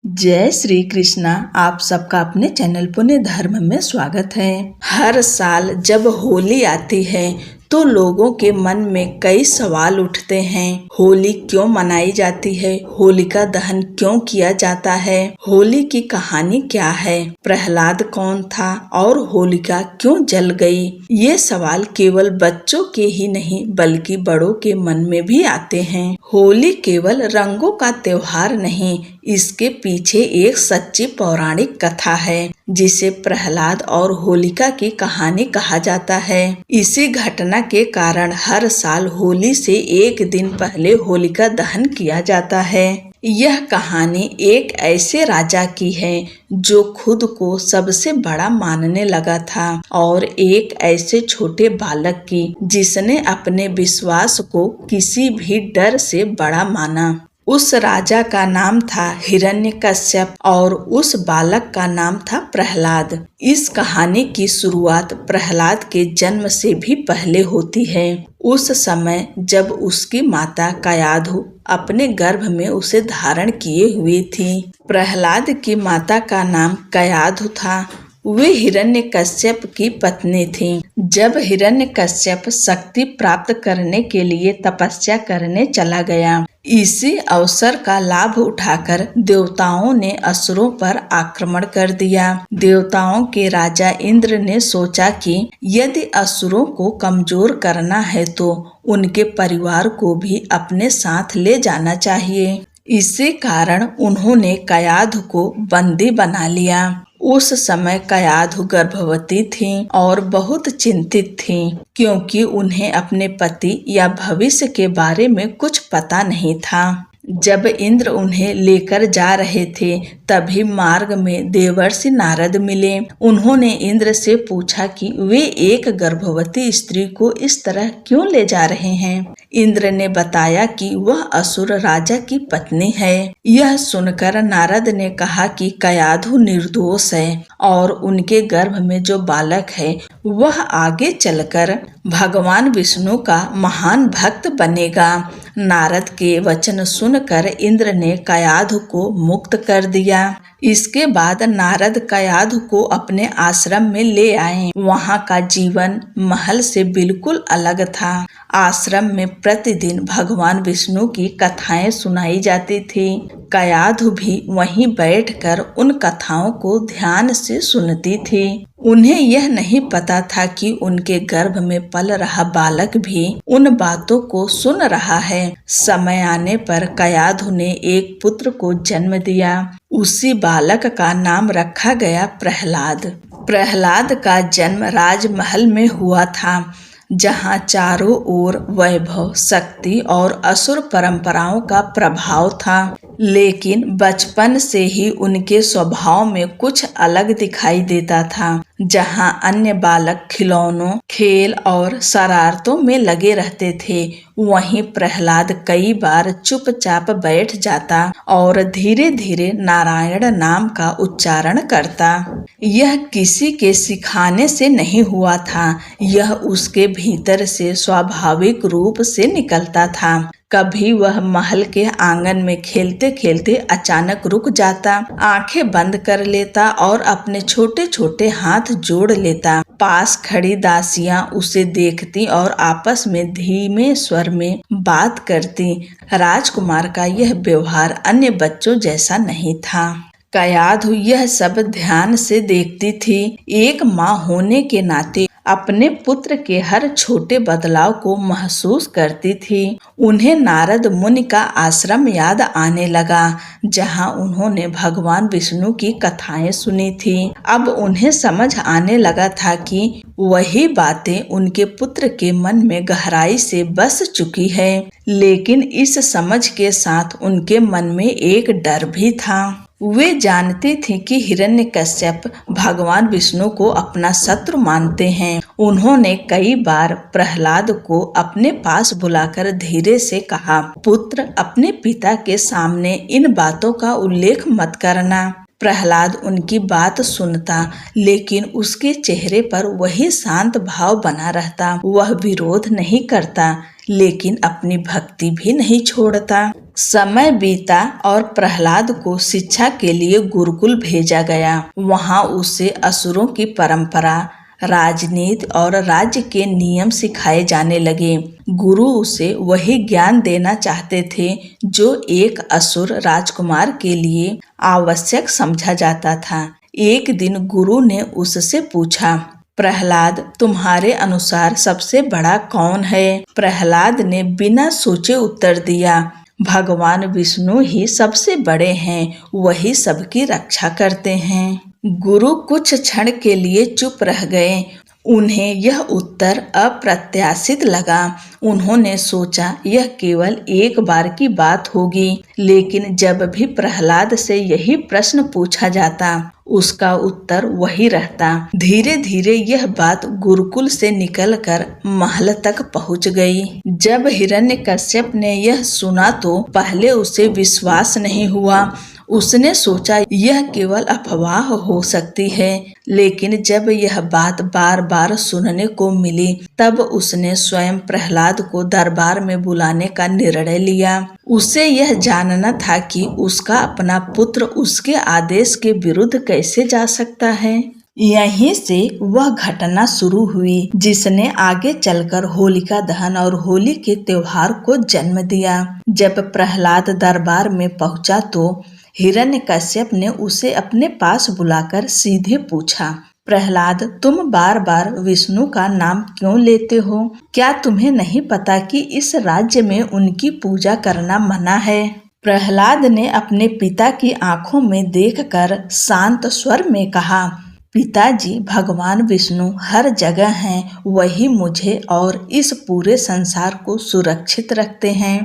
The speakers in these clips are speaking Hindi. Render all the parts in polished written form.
जय श्री कृष्णा। आप सबका अपने चैनल पुण्य धर्म में स्वागत है। हर साल जब होली आती है तो लोगों के मन में कई सवाल उठते हैं। होली क्यों मनाई जाती है? होलिका दहन क्यों किया जाता है? होली की कहानी क्या है? प्रहलाद कौन था और होलिका क्यों जल गई? ये सवाल केवल बच्चों के ही नहीं बल्कि बड़ों के मन में भी आते हैं। होली केवल रंगों का त्योहार नहीं, इसके पीछे एक सच्ची पौराणिक कथा है जिसे प्रहलाद और होलिका की कहानी कहा जाता है। इसी घटना के कारण हर साल होली से एक दिन पहले होलिका दहन किया जाता है। यह कहानी एक ऐसे राजा की है जो खुद को सबसे बड़ा मानने लगा था और एक ऐसे छोटे बालक की जिसने अपने विश्वास को किसी भी डर से बड़ा माना। उस राजा का नाम था हिरण्यकश्यप और उस बालक का नाम था प्रहलाद। इस कहानी की शुरुआत प्रहलाद के जन्म से भी पहले होती है। उस समय जब उसकी माता कयाधु अपने गर्भ में उसे धारण किए हुए थी। प्रहलाद की माता का नाम कयाधु था। वे हिरण्यकश्यप की पत्नी थी। जब हिरण्यकश्यप शक्ति प्राप्त करने के लिए तपस्या करने चला गया, इसी अवसर का लाभ उठाकर देवताओं ने असुरों पर आक्रमण कर दिया। देवताओं के राजा इंद्र ने सोचा कि यदि असुरों को कमजोर करना है तो उनके परिवार को भी अपने साथ ले जाना चाहिए। इसी कारण उन्होंने कयाधु को बंदी बना लिया। उस समय कयाधु गर्भवती थी और बहुत चिंतित थी क्योंकि उन्हें अपने पति या भविष्य के बारे में कुछ पता नहीं था। जब इंद्र उन्हें लेकर जा रहे थे तभी मार्ग में देवर्षि नारद मिले। उन्होंने इंद्र से पूछा कि वे एक गर्भवती स्त्री को इस तरह क्यों ले जा रहे हैं। इंद्र ने बताया कि वह असुर राजा की पत्नी है। यह सुनकर नारद ने कहा कि कयाधु निर्दोष है और उनके गर्भ में जो बालक है वह आगे चलकर भगवान विष्णु का महान भक्त बनेगा। नारद के वचन सुनकर इंद्र ने कयाधु को मुक्त कर दिया। इसके बाद नारद कयाधु को अपने आश्रम में ले आए। वहाँ का जीवन महल से बिल्कुल अलग था। आश्रम में प्रतिदिन भगवान विष्णु की कथाएं सुनाई जाती थी। कयाधु भी वहीं बैठकर उन कथाओं को ध्यान से सुनती थी। उन्हें यह नहीं पता था कि उनके गर्भ में पल रहा बालक भी उन बातों को सुन रहा है। समय आने पर कयाधु ने एक पुत्र को जन्म दिया। उसी बालक का नाम रखा गया प्रहलाद। प्रहलाद का जन्म राजमहल में हुआ था जहाँ चारों ओर वैभव, शक्ति और असुर परंपराओं का प्रभाव था। लेकिन बचपन से ही उनके स्वभाव में कुछ अलग दिखाई देता था। जहाँ अन्य बालक खिलौनों, खेल और शरारतों में लगे रहते थे, वहीं प्रहलाद कई बार चुपचाप बैठ जाता और धीरे धीरे नारायण नाम का उच्चारण करता। यह किसी के सिखाने से नहीं हुआ था, यह उसके भीतर से स्वाभाविक रूप से निकलता था। कभी वह महल के आंगन में खेलते खेलते अचानक रुक जाता, आंखें बंद कर लेता और अपने छोटे छोटे हाथ जोड़ लेता। पास खड़ी दासियां उसे देखती और आपस में धीमे स्वर में बात करती। राजकुमार का यह व्यवहार अन्य बच्चों जैसा नहीं था। कयाधु यह सब ध्यान से देखती थी। एक माँ होने के नाते अपने पुत्र के हर छोटे बदलाव को महसूस करती थी। उन्हें नारद मुनि का आश्रम याद आने लगा जहाँ उन्होंने भगवान विष्णु की कथाएं सुनी थी। अब उन्हें समझ आने लगा था कि वही बातें उनके पुत्र के मन में गहराई से बस चुकी है। लेकिन इस समझ के साथ उनके मन में एक डर भी था। वे जानती थी कि हिरण्यकश्यप भगवान विष्णु को अपना शत्रु मानते हैं। उन्होंने कई बार प्रहलाद को अपने पास बुलाकर धीरे से कहा, पुत्र, अपने पिता के सामने इन बातों का उल्लेख मत करना। प्रहलाद उनकी बात सुनता, लेकिन उसके चेहरे पर वही शांत भाव बना रहता। वह विरोध नहीं करता, लेकिन अपनी भक्ति भी नहीं छोड़ता। समय बीता और प्रहलाद को शिक्षा के लिए गुरुकुल भेजा गया। वहां उसे असुरों की परंपरा, राजनीति और राज्य के नियम सिखाए जाने लगे। गुरु उसे वही ज्ञान देना चाहते थे जो एक असुर राजकुमार के लिए आवश्यक समझा जाता था। एक दिन गुरु ने उससे पूछा, प्रहलाद, तुम्हारे अनुसार सबसे बड़ा कौन है? प्रहलाद ने बिना सोचे उत्तर दिया, भगवान विष्णु ही सबसे बड़े हैं, वही सबकी रक्षा करते हैं। गुरु कुछ क्षण के लिए चुप रह गए। उन्हें यह उत्तर अप्रत्याशित लगा। उन्होंने सोचा यह केवल एक बार की बात होगी, लेकिन जब भी प्रहलाद से यही प्रश्न पूछा जाता, उसका उत्तर वही रहता। धीरे धीरे यह बात गुरुकुल से निकलकर महल तक पहुंच गई। जब हिरण्यकश्यप ने यह सुना तो पहले उसे विश्वास नहीं हुआ। उसने सोचा यह केवल अफवाह हो सकती है, लेकिन जब यह बात बार बार सुनने को मिली, तब उसने स्वयं प्रहलाद को दरबार में बुलाने का निर्णय लिया। उसे यह जानना था कि उसका अपना पुत्र उसके आदेश के विरुद्ध कैसे जा सकता है। यहीं से वह घटना शुरू हुई जिसने आगे चलकर होलिका दहन और होली के त्योहार को जन्म दिया। जब प्रहलाद दरबार में पहुंचा तो हिरण्यकश्यप ने उसे अपने पास बुलाकर सीधे पूछा, प्रहलाद, तुम बार बार विष्णु का नाम क्यों लेते हो? क्या तुम्हें नहीं पता कि इस राज्य में उनकी पूजा करना मना है? प्रहलाद ने अपने पिता की आंखों में देखकर शांत स्वर में कहा, पिताजी, भगवान विष्णु हर जगह हैं, वही मुझे और इस पूरे संसार को सुरक्षित रखते हैं।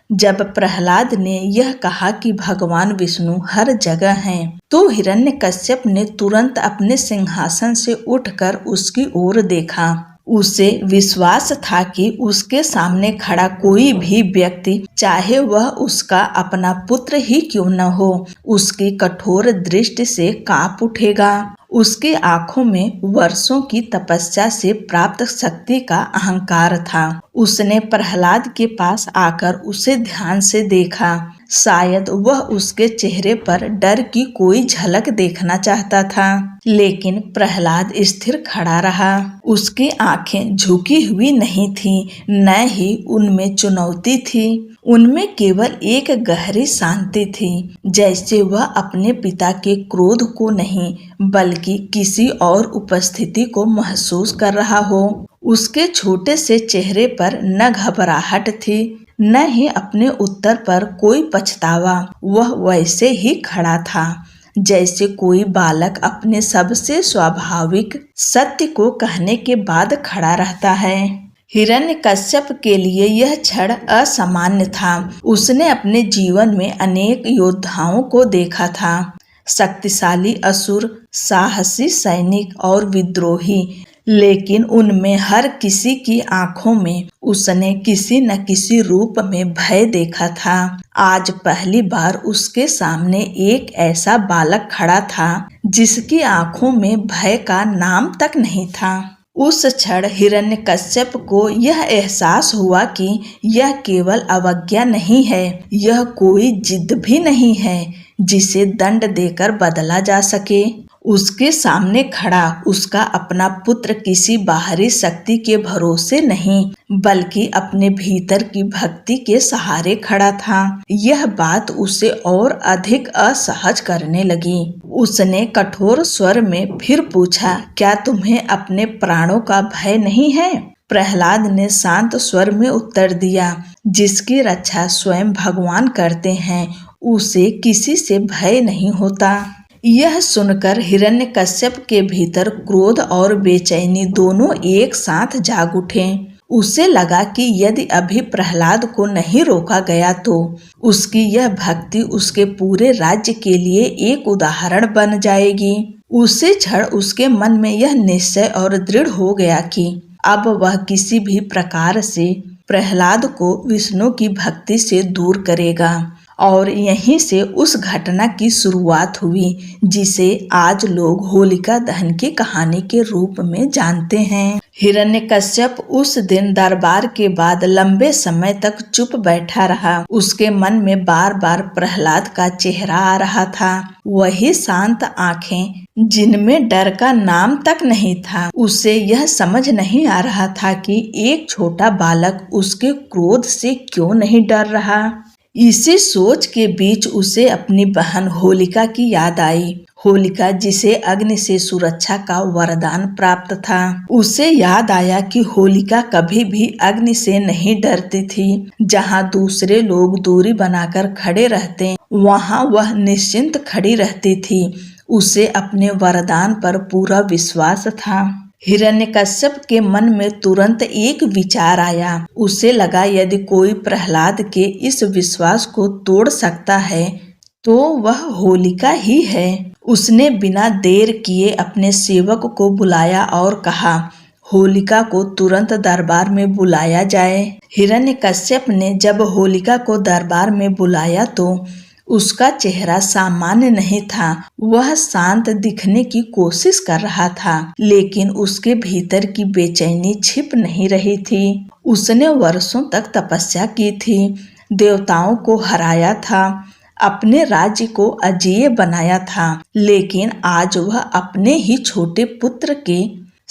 जब प्रहलाद ने यह कहा कि भगवान विष्णु हर जगह हैं, तो हिरण्यकश्यप ने तुरंत अपने सिंहासन से उठकर उसकी ओर देखा। उसे विश्वास था कि उसके सामने खड़ा कोई भी व्यक्ति, चाहे वह उसका अपना पुत्र ही क्यों न हो, उसकी कठोर दृष्टि से कांप उठेगा। उसकी आंखों में वर्षों की तपस्या से प्राप्त शक्ति का अहंकार था। उसने प्रहलाद के पास आकर उसे ध्यान से देखा। शायद वह उसके चेहरे पर डर की कोई झलक देखना चाहता था, लेकिन प्रहलाद स्थिर खड़ा रहा। उसकी आंखें झुकी हुई नहीं थीं, न ही उनमें चुनौती थी। उनमें केवल एक गहरी शांति थी, जैसे वह अपने पिता के क्रोध को नहीं बल्कि किसी और उपस्थिति को महसूस कर रहा हो। उसके छोटे से चेहरे पर न घबराहट थी, न ही अपने उत्तर पर कोई पछतावा। वह वैसे ही खड़ा था जैसे कोई बालक अपने सबसे स्वाभाविक सत्य को कहने के बाद खड़ा रहता है। हिरण्यकश्यप के लिए यह क्षण असामान्य था। उसने अपने जीवन में अनेक योद्धाओं को देखा था, शक्तिशाली असुर, साहसी सैनिक और विद्रोही, लेकिन उनमें हर किसी की आंखों में उसने किसी न किसी रूप में भय देखा था। आज पहली बार उसके सामने एक ऐसा बालक खड़ा था जिसकी आंखों में भय का नाम तक नहीं था। उस क्षण हिरण्यकश्यप को यह एहसास हुआ कि यह केवल अवज्ञा नहीं है, यह कोई जिद भी नहीं है जिसे दंड देकर बदला जा सके। उसके सामने खड़ा उसका अपना पुत्र किसी बाहरी शक्ति के भरोसे नहीं बल्कि अपने भीतर की भक्ति के सहारे खड़ा था। यह बात उसे और अधिक असहज करने लगी। उसने कठोर स्वर में फिर पूछा, क्या तुम्हें अपने प्राणों का भय नहीं है? प्रहलाद ने शांत स्वर में उत्तर दिया, जिसकी रक्षा स्वयं भगवान करते हैं, उसे किसी से भय नहीं होता। यह सुनकर हिरण्यकश्यप के भीतर क्रोध और बेचैनी दोनों एक साथ जाग उठे। उसे लगा कि यदि अभी प्रहलाद को नहीं रोका गया तो उसकी यह भक्ति उसके पूरे राज्य के लिए एक उदाहरण बन जाएगी। उसी क्षण उसके मन में यह निश्चय और दृढ़ हो गया कि अब वह किसी भी प्रकार से प्रहलाद को विष्णु की भक्ति से दूर करेगा और यहीं से उस घटना की शुरुआत हुई जिसे आज लोग होलिका दहन की कहानी के रूप में जानते हैं। हिरण्यकश्यप उस दिन दरबार के बाद लंबे समय तक चुप बैठा रहा। उसके मन में बार बार प्रहलाद का चेहरा आ रहा था। वही शांत आंखें जिनमें डर का नाम तक नहीं था। उसे यह समझ नहीं आ रहा था कि एक छोटा बालक उसके क्रोध से क्यों नहीं डर रहा। इसी सोच के बीच उसे अपनी बहन होलिका की याद आई। होलिका जिसे अग्नि से सुरक्षा का वरदान प्राप्त था। उसे याद आया कि होलिका कभी भी अग्नि से नहीं डरती थी। जहाँ दूसरे लोग दूरी बनाकर खड़े रहते, वहाँ वह निश्चिंत खड़ी रहती थी। उसे अपने वरदान पर पूरा विश्वास था। हिरण्यकश्यप के मन में तुरंत एक विचार आया। उसे लगा यदि कोई प्रहलाद के इस विश्वास को तोड़ सकता है तो वह होलिका ही है। उसने बिना देर किए अपने सेवक को बुलाया और कहा, होलिका को तुरंत दरबार में बुलाया जाए। हिरण्यकश्यप ने जब होलिका को दरबार में बुलाया तो उसका चेहरा सामान्य नहीं था। वह शांत दिखने की कोशिश कर रहा था, लेकिन उसके भीतर की बेचैनी छिप नहीं रही थी। उसने वर्षों तक तपस्या की थी, देवताओं को हराया था, अपने राज्य को अजेय बनाया था, लेकिन आज वह अपने ही छोटे पुत्र के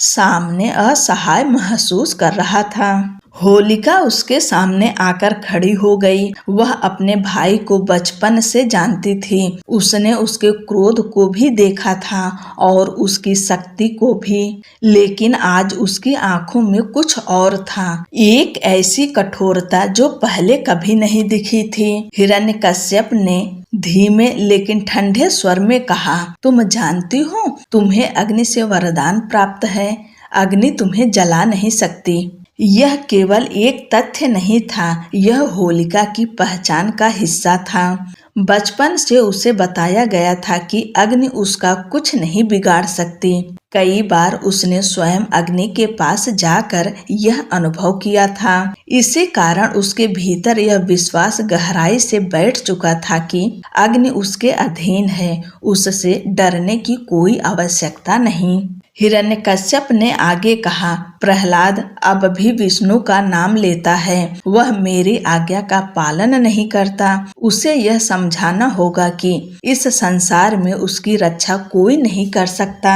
सामने असहाय महसूस कर रहा था। होलिका उसके सामने आकर खड़ी हो गई। वह अपने भाई को बचपन से जानती थी। उसने उसके क्रोध को भी देखा था और उसकी शक्ति को भी, लेकिन आज उसकी आंखों में कुछ और था, एक ऐसी कठोरता जो पहले कभी नहीं दिखी थी। हिरण्यकश्यप ने धीमे लेकिन ठंडे स्वर में कहा, तुम जानती हो तुम्हें अग्नि से वरदान प्राप्त है। अग्नि तुम्हें जला नहीं सकती। यह केवल एक तथ्य नहीं था, यह होलिका की पहचान का हिस्सा था। बचपन से उसे बताया गया था कि अग्नि उसका कुछ नहीं बिगाड़ सकती। कई बार उसने स्वयं अग्नि के पास जाकर यह अनुभव किया था। इसी कारण उसके भीतर यह विश्वास गहराई से बैठ चुका था कि अग्नि उसके अधीन है, उससे डरने की कोई आवश्यकता नहीं। हिरण्यकश्यप ने आगे कहा, प्रहलाद अब भी विष्णु का नाम लेता है, वह मेरी आज्ञा का पालन नहीं करता। उसे यह समझाना होगा कि इस संसार में उसकी रक्षा कोई नहीं कर सकता।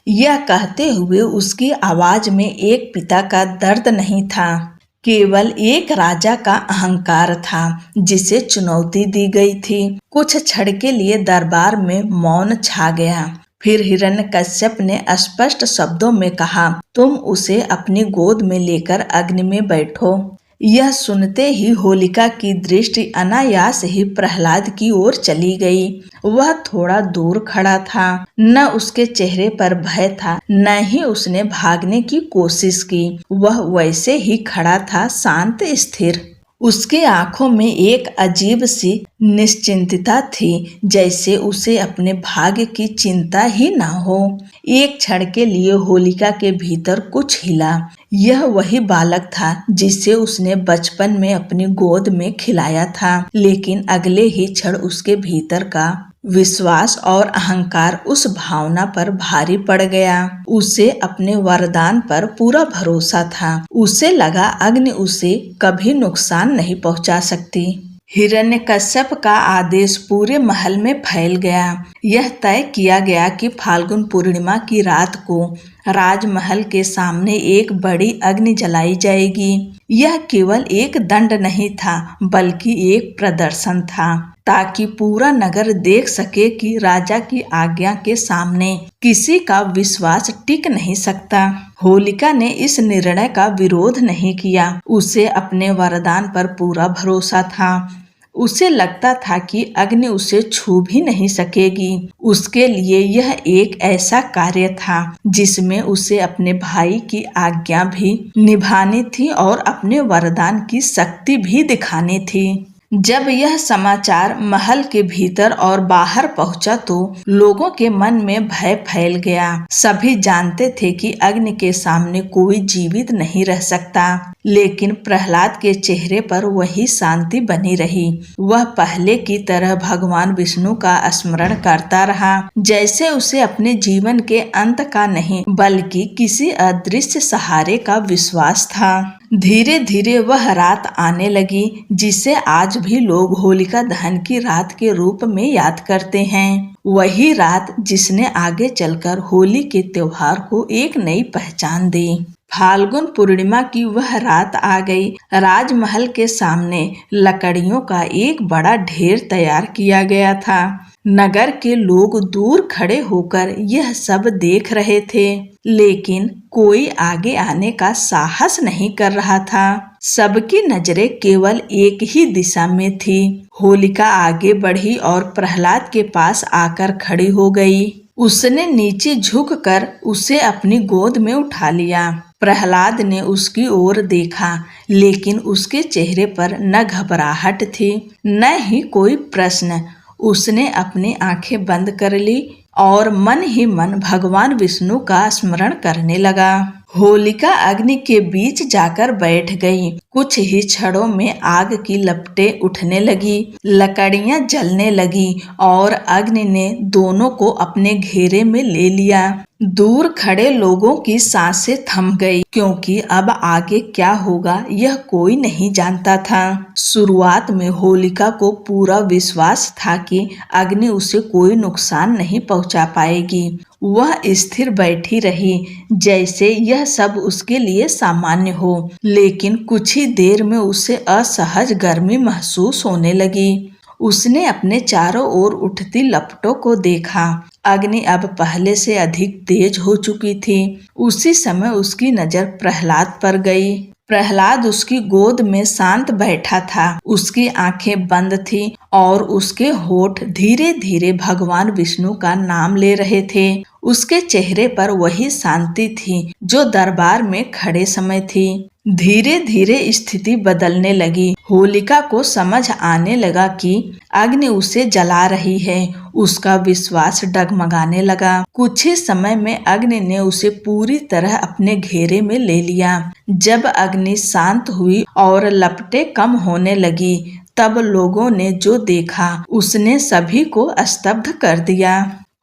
यह कहते हुए उसकी आवाज में एक पिता का दर्द नहीं था, केवल एक राजा का अहंकार था जिसे चुनौती दी गई थी। कुछ क्षण के लिए दरबार में मौन छा गया। फिर हिरण्यकश्यप ने स्पष्ट शब्दों में कहा, तुम उसे अपनी गोद में लेकर अग्नि में बैठो। यह सुनते ही होलिका की दृष्टि अनायास ही प्रहलाद की ओर चली गई। वह थोड़ा दूर खड़ा था। न उसके चेहरे पर भय था, न ही उसने भागने की कोशिश की। वह वैसे ही खड़ा था, शांत स्थिर। उसकी आंखों में एक अजीब सी निश्चिंतता थी, जैसे उसे अपने भाग्य की चिंता ही ना हो। एक क्षण के लिए होलिका के भीतर कुछ हिला। यह वही बालक था जिसे उसने बचपन में अपनी गोद में खिलाया था, लेकिन अगले ही क्षण उसके भीतर का विश्वास और अहंकार उस भावना पर भारी पड़ गया। उसे अपने वरदान पर पूरा भरोसा था। उसे लगा अग्नि उसे कभी नुकसान नहीं पहुंचा सकती। हिरण्यकश्यप का आदेश पूरे महल में फैल गया। यह तय किया गया कि फाल्गुन पूर्णिमा की रात को राजमहल के सामने एक बड़ी अग्नि जलाई जाएगी। यह केवल एक दंड नहीं था, बल्कि एक प्रदर्शन था, ताकि पूरा नगर देख सके कि राजा की आज्ञा के सामने किसी का विश्वास टिक नहीं सकता। होलिका ने इस निर्णय का विरोध नहीं किया। उसे अपने वरदान पर पूरा भरोसा था। उसे लगता था कि अग्नि उसे छू भी नहीं सकेगी। उसके लिए यह एक ऐसा कार्य था जिसमें उसे अपने भाई की आज्ञा भी निभानी थी और अपने वरदान की शक्ति भी दिखानी थी। जब यह समाचार महल के भीतर और बाहर पहुंचा तो लोगों के मन में भय फैल गया। सभी जानते थे कि अग्नि के सामने कोई जीवित नहीं रह सकता, लेकिन प्रहलाद के चेहरे पर वही शांति बनी रही। वह पहले की तरह भगवान विष्णु का स्मरण करता रहा, जैसे उसे अपने जीवन के अंत का नहीं बल्कि किसी अदृश्य सहारे का विश्वास था। धीरे धीरे वह रात आने लगी जिसे आज भी लोग होलिका दहन की रात के रूप में याद करते हैं। वही रात जिसने आगे चलकर होली के त्योहार को एक नई पहचान दी। फाल्गुन पूर्णिमा की वह रात आ गई। राजमहल के सामने लकड़ियों का एक बड़ा ढेर तैयार किया गया था। नगर के लोग दूर खड़े होकर यह सब देख रहे थे, लेकिन कोई आगे आने का साहस नहीं कर रहा था। सबकी नजरें केवल एक ही दिशा में थी। होलिका आगे बढ़ी और प्रहलाद के पास आकर खड़ी हो गई। उसने नीचे झुककर उसे अपनी गोद में उठा लिया। प्रहलाद ने उसकी ओर देखा, लेकिन उसके चेहरे पर न घबराहट थी न ही कोई प्रश्न। उसने अपनी आंखें बंद कर ली और मन ही मन भगवान विष्णु का स्मरण करने लगा। होलिका अग्नि के बीच जाकर बैठ गई। कुछ ही क्षणों में आग की लपटें उठने लगी, लकड़ियां जलने लगी और अग्नि ने दोनों को अपने घेरे में ले लिया। दूर खड़े लोगों की सांसें थम गई, क्योंकि अब आगे क्या होगा यह कोई नहीं जानता था। शुरुआत में होलिका को पूरा विश्वास था कि अग्नि उसे कोई नुकसान नहीं पहुंचा पाएगी। वह स्थिर बैठी रही, जैसे यह सब उसके लिए सामान्य हो, लेकिन कुछ ही देर में उसे असहज गर्मी महसूस होने लगी। उसने अपने चारों ओर उठती लपटों को देखा। अग्नि अब पहले से अधिक तेज हो चुकी थी। उसी समय उसकी नजर प्रहलाद पर गई। प्रहलाद उसकी गोद में शांत बैठा था। उसकी आंखें बंद थीं और उसके होठ धीरे धीरे भगवान विष्णु का नाम ले रहे थे। उसके चेहरे पर वही शांति थी जो दरबार में खड़े समय थी। धीरे धीरे स्थिति बदलने लगी। होलिका को समझ आने लगा कि अग्नि उसे जला रही है। उसका विश्वास डगमगाने लगा। कुछ ही समय में अग्नि ने उसे पूरी तरह अपने घेरे में ले लिया। जब अग्नि शांत हुई और लपटें कम होने लगी, तब लोगों ने जो देखा उसने सभी को स्तब्ध कर दिया।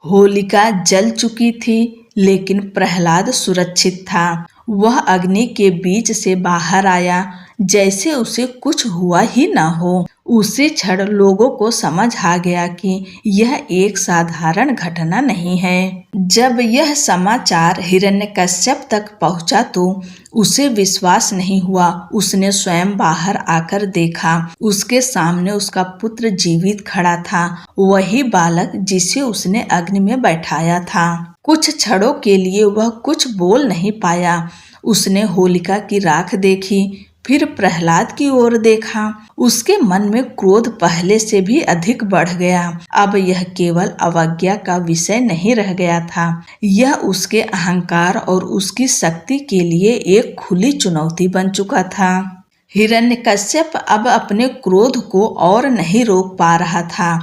होलिका जल चुकी थी, लेकिन प्रहलाद सुरक्षित था। वह अग्नि के बीच से बाहर आया, जैसे उसे कुछ हुआ ही न हो। उसी क्षण लोगों को समझ आ गया कि यह एक साधारण घटना नहीं है। जब यह समाचार हिरण्यकश्यप तक पहुंचा तो उसे विश्वास नहीं हुआ। उसने स्वयं बाहर आकर देखा। उसके सामने उसका पुत्र जीवित खड़ा था, वही बालक जिसे उसने अग्नि में बैठाया था। कुछ क्षणों के लिए वह कुछ बोल नहीं पाया। उसने होलिका की राख देखी, फिर प्रहलाद की ओर देखा। उसके मन में क्रोध पहले से भी अधिक बढ़ गया। अब यह केवल अवज्ञा का विषय नहीं रह गया था, यह उसके अहंकार और उसकी शक्ति के लिए एक खुली चुनौती बन चुका था। हिरण्यकश्यप अब अपने क्रोध को और नहीं रोक पा रहा था।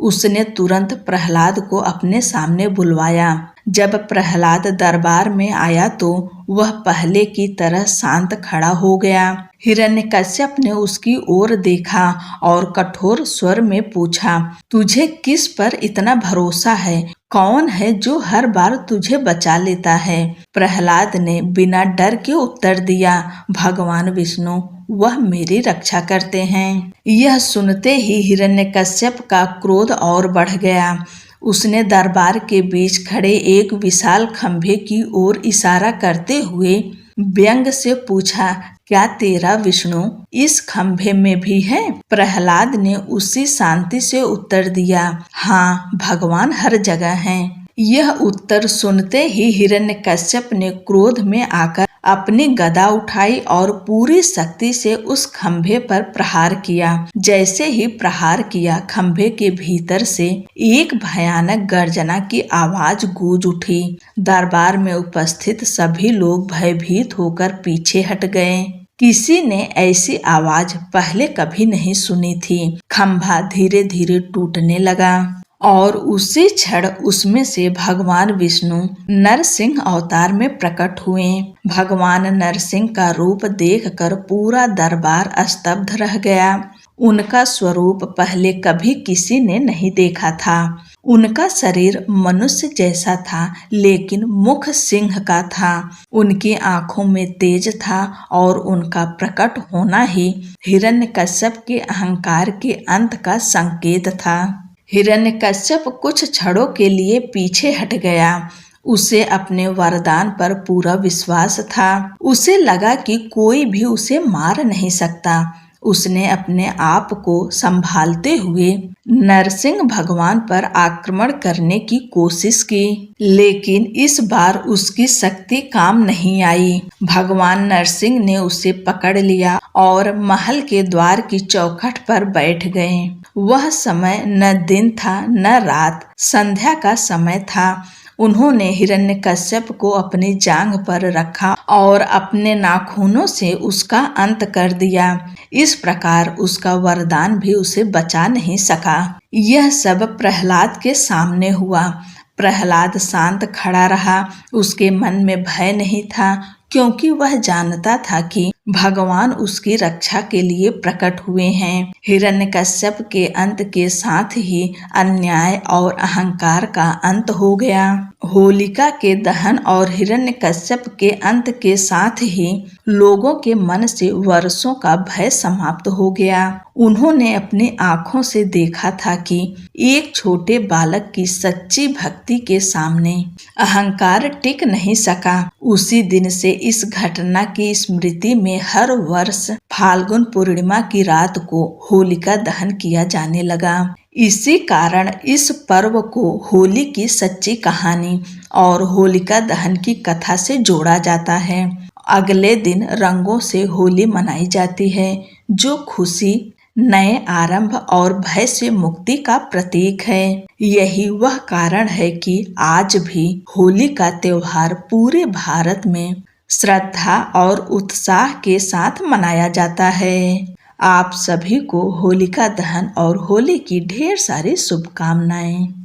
उसने तुरंत प्रहलाद को अपने सामने बुलवाया। जब प्रहलाद दरबार में आया तो वह पहले की तरह शांत खड़ा हो गया। हिरण्यकश्यप ने उसकी ओर देखा और कठोर स्वर में पूछा, तुझे किस पर इतना भरोसा है? कौन है जो हर बार तुझे बचा लेता है? प्रहलाद ने बिना डर के उत्तर दिया, भगवान विष्णु, वह मेरी रक्षा करते हैं। यह सुनते ही हिरण्यकश्यप का क्रोध और बढ़ गया। उसने दरबार के बीच खड़े एक विशाल खंभे की ओर इशारा करते हुए व्यंग से पूछा, क्या तेरा विष्णु इस खंभे में भी है? प्रहलाद ने उसी शांति से उत्तर दिया, हाँ, भगवान हर जगह हैं। यह उत्तर सुनते ही हिरण्यकश्यप ने क्रोध में आकर अपनी गदा उठाई और पूरी शक्ति से उस खंभे पर प्रहार किया। जैसे ही प्रहार किया, खंभे के भीतर से एक भयानक गर्जना की आवाज गूंज उठी। दरबार में उपस्थित सभी लोग भयभीत होकर पीछे हट गए। किसी ने ऐसी आवाज पहले कभी नहीं सुनी थी। खंभा धीरे धीरे टूटने लगा और उसी क्षण उसमें से भगवान विष्णु नरसिंह अवतार में प्रकट हुए। भगवान नरसिंह का रूप देखकर पूरा दरबार स्तब्ध रह गया। उनका स्वरूप पहले कभी किसी ने नहीं देखा था। उनका शरीर मनुष्य जैसा था, लेकिन मुख सिंह का था। उनकी आंखों में तेज था और उनका प्रकट होना ही हिरण्यकश्यप के अहंकार के अंत का संकेत था। हिरण्यकश्यप कुछ क्षणों के लिए पीछे हट गया। उसे अपने वरदान पर पूरा विश्वास था। उसे लगा कि कोई भी उसे मार नहीं सकता। उसने अपने आप को संभालते हुए नरसिंह भगवान पर आक्रमण करने की कोशिश की, लेकिन इस बार उसकी शक्ति काम नहीं आई। भगवान नरसिंह ने उसे पकड़ लिया और महल के द्वार की चौखट पर बैठ गए। वह समय न दिन था न रात, संध्या का समय था। उन्होंने हिरण्यकश्यप को अपनी जांघ पर रखा और अपने नाखूनों से उसका अंत कर दिया। इस प्रकार उसका वरदान भी उसे बचा नहीं सका। यह सब प्रहलाद के सामने हुआ। प्रहलाद शांत खड़ा रहा। उसके मन में भय नहीं था, क्योंकि वह जानता था कि भगवान उसकी रक्षा के लिए प्रकट हुए हैं। हिरण्यकश्यप के अंत के साथ ही अन्याय और अहंकार का अंत हो गया। होलिका के दहन और हिरण्यकश्यप के अंत के साथ ही लोगों के मन से वर्षों का भय समाप्त हो गया। उन्होंने अपनी आंखों से देखा था कि एक छोटे बालक की सच्ची भक्ति के सामने अहंकार टिक नहीं सका। उसी दिन से इस घटना की स्मृति में हर वर्ष फाल्गुन पूर्णिमा की रात को होलिका दहन किया जाने लगा। इसी कारण इस पर्व को होली की सच्ची कहानी और होलिका दहन की कथा से जोड़ा जाता है। अगले दिन रंगों से होली मनाई जाती है, जो खुशी, नए आरंभ और भय से मुक्ति का प्रतीक है। यही वह कारण है कि आज भी होली का त्योहार पूरे भारत में श्रद्धा और उत्साह के साथ मनाया जाता है। आप सभी को होलिका दहन और होली की ढेर सारी शुभकामनाएं।